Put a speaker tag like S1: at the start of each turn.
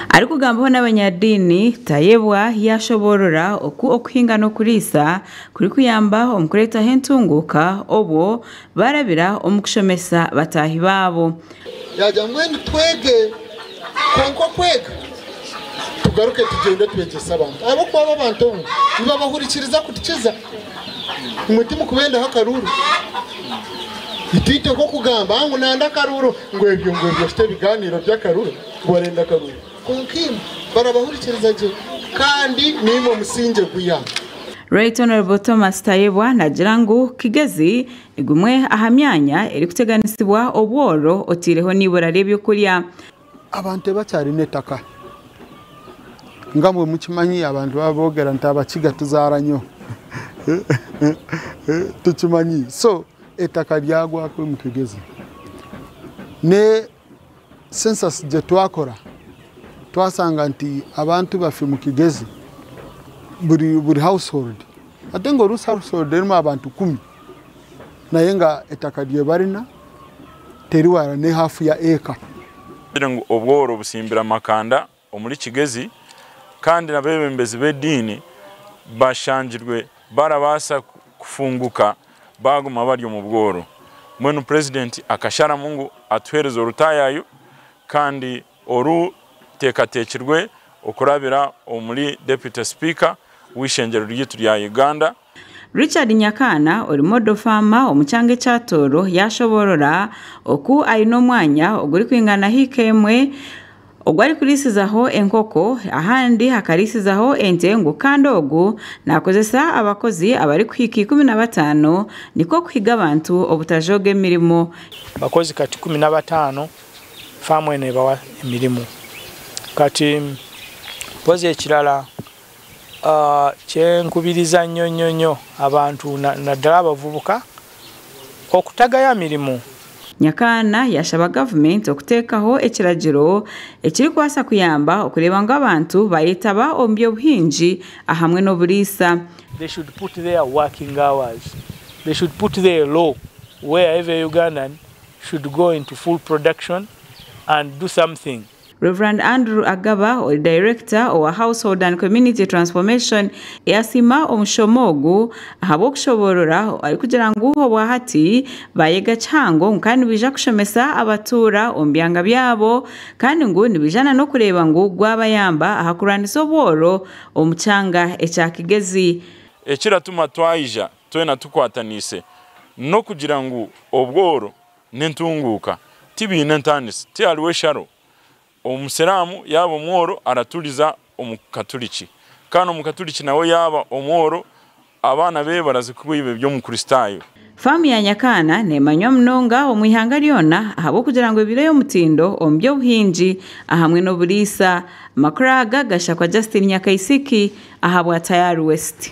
S1: Ari kugambaho n'abanyadini Tayebwa yashoborora okuhinga no kurisa kuri kuyamba omukureta hentunguka obo barabira omukushomesa batahi babo
S2: yaja mwene twege konko kwega tugaruke tugende twegesa abantu abo kwa abantu niba bahurikiriza kutikiza umutima kubenda hakaruru itite ko kugamba angu nanda karuru ngo ebyo fite biganiro by'akaruru borenda karuru konkim barabahurikiriza je kandi nimo musinge guya
S1: Right Honorable Thomas Tayebwa nagira ngo Kigezi igumwe ahamyanya eri kuteganisibwa obworo otireho nibura rebyo kurya
S2: abantu bacyari netaka ngamwe mukimanyi abantu babogera ntabakiga tuzaranyo tukimanyi so etaka lyagwa kwe mu Kigezi ne census je twakora twasanga nti abantu bafi mu Kigezi buri household atengo rus household erimo abantu 10 naye nga etaka lye barina teriwara ne hafu ya eka
S3: obworo busimbira makanda omuli Kigezi kandi nabebembezi bedini bashanjirwe barabasa kufunguka baguma bari mu bworo mwenu president akashara Mungu atwereza urutayayo kandi oru tekatekirwe okurabira omuli deputy speaker w'ishengero ryitu rya Uganda
S1: Richard Nyakana orimodo fama omucyange cyatoro yashoborora oku ayino mwanya oguri kwingana hikemwe ogwari kurisizaho enkoko ahandi hakarisizaho entengo kandogo nakozesa abakozi abari kwiki 15 niko kwiga abantu obutajoge mirimo
S4: bakozi kati 15 famu ene bawa emirimo kati poze ekirala kyenkubiriza nnyonnyonyo abantu naddala abavubuka okutagaya mirimo
S1: Nyakana yashaba government okuteekaho ekiragiro ekiri kwasa kuyamba okureba ngo abantu bayitaba ombyo buhinji ahamwe no burisa
S4: they should put their working hours they should put their law where every Ugandan should go into full production and do something.
S1: Reverend Andrew Agaba, or Director of Household and Community Transformation, yasima omushomogu ahabokushoborora ari kugira ngo obwahati bayega cyango nkandi bija kushomesa abatura ombyanga byabo kandi ngo nibijana no kureba ngo gwabayamba ahakuranisa obworo omucanga ekya Kigezi
S3: ekiratuma twayija twena tukwatanise no kugira ngo obworo nentunguka tibine ntanisi ti aliwe sharo omusiramu yaba omworo aratuliza omukatoliki kana omukatoliki nawe yaba omworo abana be barazikubibe byo mu Kristayo
S1: famu ya Nyakana nemanywa mnonga omwihanga lyona ahabo kugira ngo ebireyo mutindo ombyo buhinji ahamwe no burisa makuraga gashakwa Justin Nyakaisiki ahabwa Tayari West.